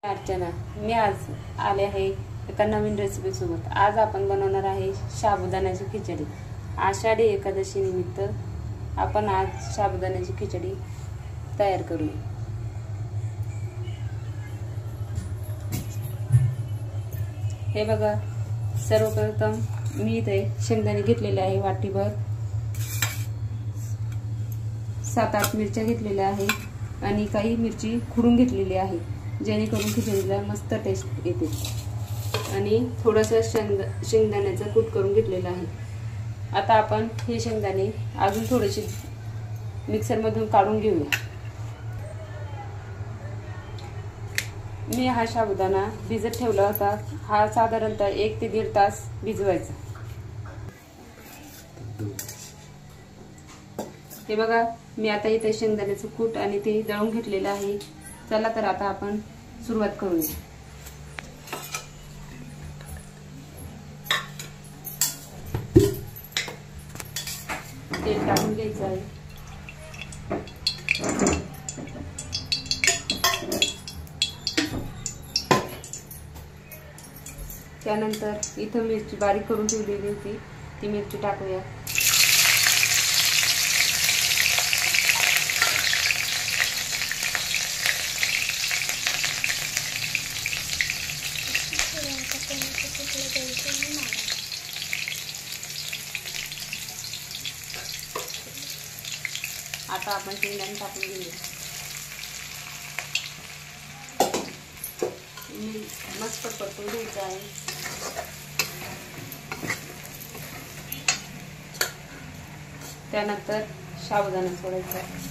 अर्चना, मी आज आले आहे एका नवीन रेसिपी सोबत। आज आपण बनवणार आहे साबुदाण्याची खिचडी। आषाढी एकादशी निमित्त आपण आज साबुदाण्याची खिचडी तयार करू। हे बघा, सर्वप्रथम मी इथे शेंगदाणे घेतलेले आहे वाटीभर, 7-8 मिरच्या घेतलेल्या आहे आणि काही मिरची खुडून घेतलेली आहे, जेणेकरून खिचडीला मस्त टेस्ट येते। आणि थोडंसं शेंगदाण्याचं कूट करून घेतलेलं आहे। आता आपण हे शेंगदाणे अजून थोडेसे मिक्सरमधून काढून घेऊया। मी हा साबुदाणा भिजत ठेवला होता, हा साधारणतः 1 ते 1.5 तास भिजवायचा। हे बघा, मी आता इथे शेंगदाण्याचं कूट आणि ते दळून घेतलेलं आहे। चला तर आता आपण सुरुवात करूया। तेल टाकून घ्यायचं आहे। त्यानंतर इथं मिरची बारीक करून ठेवलेली होती, ती मिरची टाकूया। आता आपण शेंगदाणे टाकून घेऊया। मस्त परतून घ्यायचं आहे। त्यानंतर साबुदाणा सोडायचा आहे।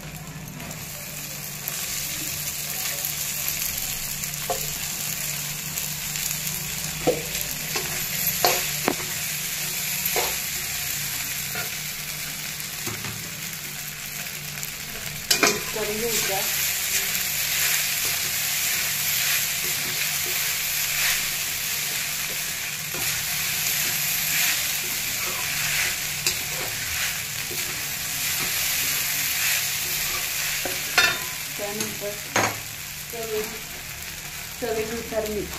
करून घ्यायचा। त्यानंतर चवीनुसार मीठ,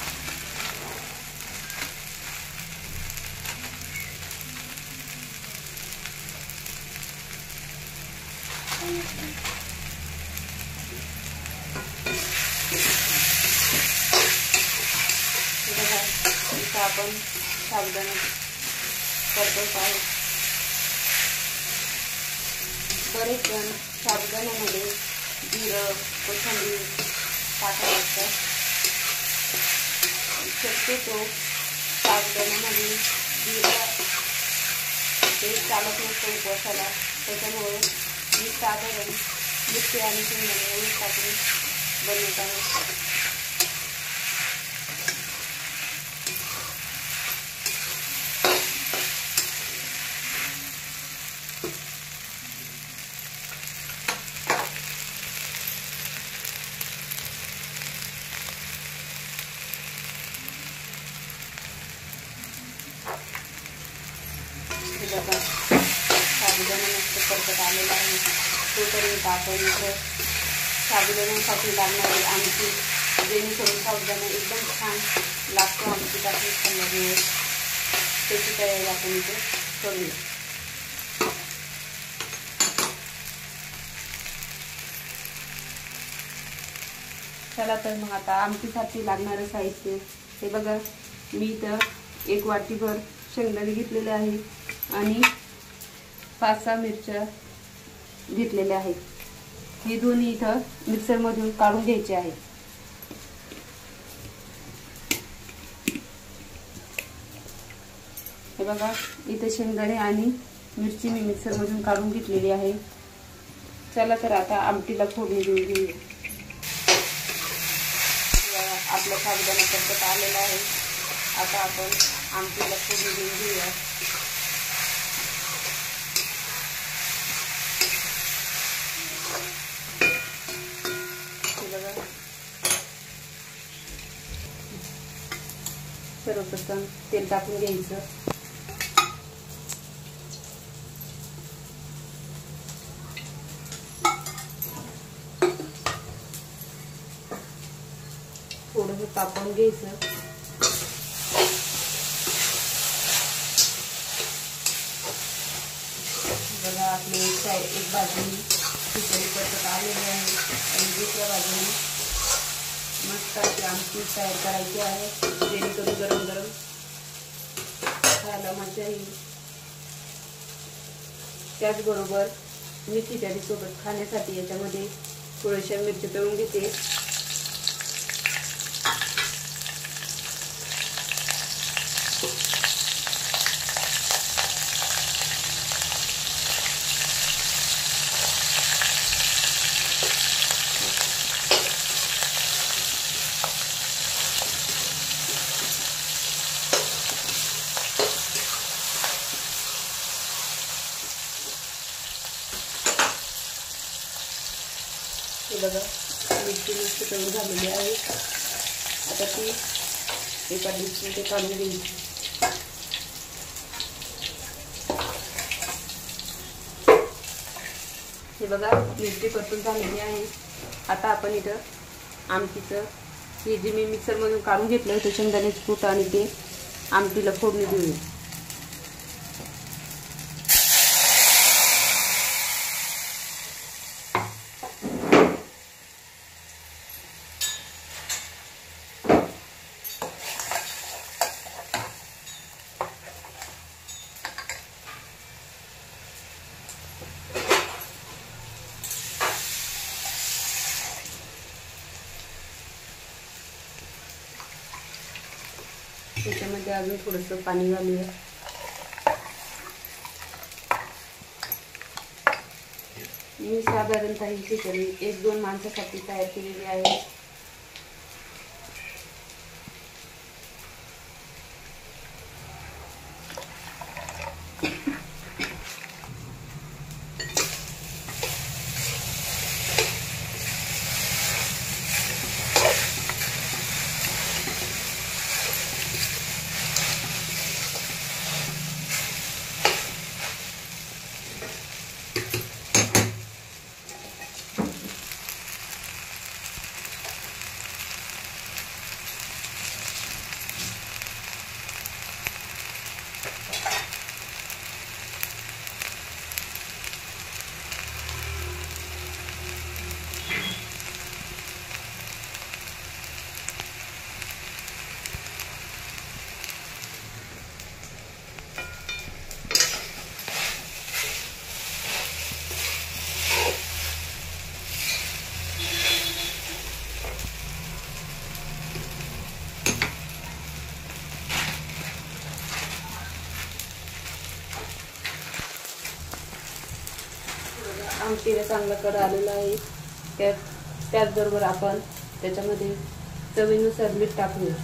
आपण साबुदाणा परतत आहोत। बरेच जण साबुदाण्यामध्ये जिरं, कोथिंबीर टाकत असतात। शक्यतो साबुदाण्यामध्ये जिरं ते चालत नसतं उपवासाला, त्याच्यामुळे मी साधारण मिरची आणि शेंगदाणे एवढे टाकून बनवत आहे। साबुदाणा मस्त परतत आलेला आहे। तोपर्यंत आपण इथं साबुदाण्यासाठी लागणारी आमटी, जेणेकरून साबुदाणा एकदम छान लागतो आमटी टाकून खाल्ल्यामुळे, त्याची तयारी आपण इथे करूया। चला तर मग आता आमटीसाठी लागणारं साहित्य हे बघा, मी इथं 1 वाटीभर शेंगदाणे घेतलेले आहे आणि 5-6 मिरच्या घेतलेल्या आहेत। हे दोन्ही इथं मिक्सर मधून काढून घ्यायचे आहेत। हे बघा, इथे शेंगदाणे आणि मिरची मी मिक्सर मधून काढून घेतलेली आहे। चला तर आता आमटीला फोडणी देऊन घेऊया। आपला साबुदाणा परतत आलेला आहे। आता आपण आमटीला फोडणी देऊन घेऊया। सर्वप्रथम तेल टाकून घ्यायचं। थोडं थोडंसं तापवून घ्यायचं. बघा आपली एक बाजूने खिचडी परतत आलेली आहे आणि दुसऱ्या बाजूने मस्त अशी आमटी तयार करायची आहे, जेणेकरून गरम गरम खायला मजा येईल. त्याचबरोबर मी खिचडी सोबत खाण्यासाठी याच्यामध्ये थोड्याशा मिरची तळून घेते. हे बघा मिरची मस्त तळून झालेली आहे. आता ती एका डिशमध्ये काढून घ्यायची. हे बघा मिरची परतून झालेली आहे. आता आपण इथं आमटीचं हे जे मी मिक्सरमधून काढून घेतलं होतं शेंगदाण्याचं कूट आणि ते आमटीला फोडणी देऊया. त्याच्यामध्ये अजून थोडंसं पाणी घालूया. मी साधारणतः ही खिचडी 1-2 माणसासाठी तयार केलेली आहे. आमटीला चांगला कलर आलेला आहे. त्याचबरोबर आपण त्याच्यामध्ये चवीनुसार मीठ टाकूया.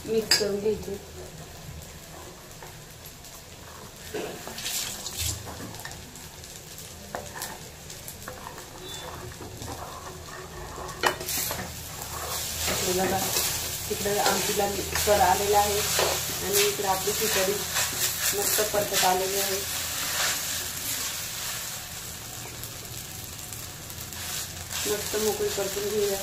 मिक्स करून घ्यायचे. बघा तिकडे आमटीला कलर आलेला आहे आणि इकडे आपली खिचडी मस्त परतत आलेली आहे. मस्त मोकळी परतून घेऊया.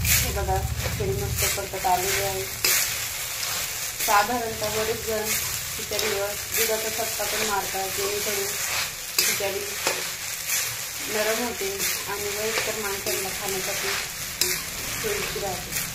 हे बघा खिचडी मस्त परतत आलेली आहे. साधारणतः बरेच जण खिचडीवर दुधाचा चटका पण मारतात, जेणेकरून खिचडी नरम होते आणि वयस्कर माणसांना खाण्यासाठी सोयीची राहते.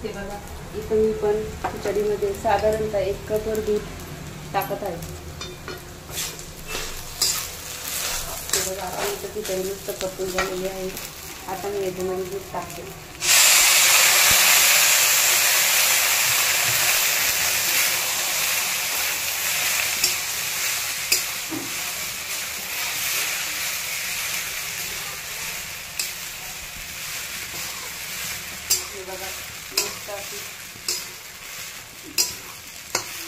हे बघा इथं मी पण खिचडीमध्ये साधारणतः 1 कपवर दूध टाकत आहे. हे बघा आपण इथं खिचडी मस्त परतून झालेली आहे. आता मी याच्यामध्ये दूध टाकते. मस्त अशी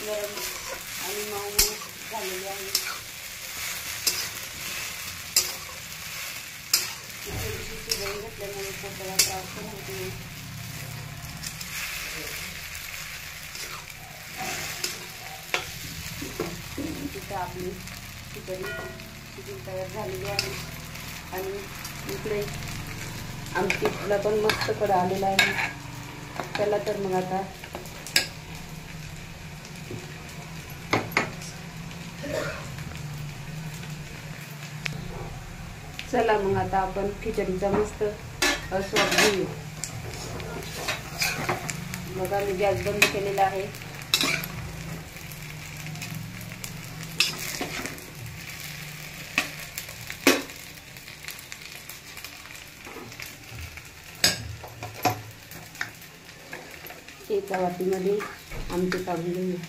गरम आणि मऊ झालेली आहे. थोडीशी शिजवून घेतल्यामुळे पोटाला त्रास पण होत नाही. तिथं आपली खिचडी शिजून तयार झालेली आहे. आणि इकडे आमटीला पण मस्त कड आलेला आहे. चला तर मग आता आपण खिचडीचा मस्त स्वाद घेऊ. बघा मी गॅस बंद केलेला आहे. एका वाटीमध्ये आमटी काढून घेऊया.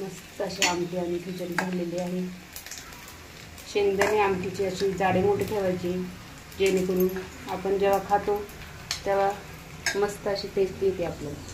मस्त अशी आमटी आणि खिचडी झालेली आहे. शेंगदाणे आमटीची अशी जाडे मोठे ठेवायची, जेणेकरून आपण जेव्हा खातो तेव्हा मस्त अशी टेस्ट येते आपल्याला.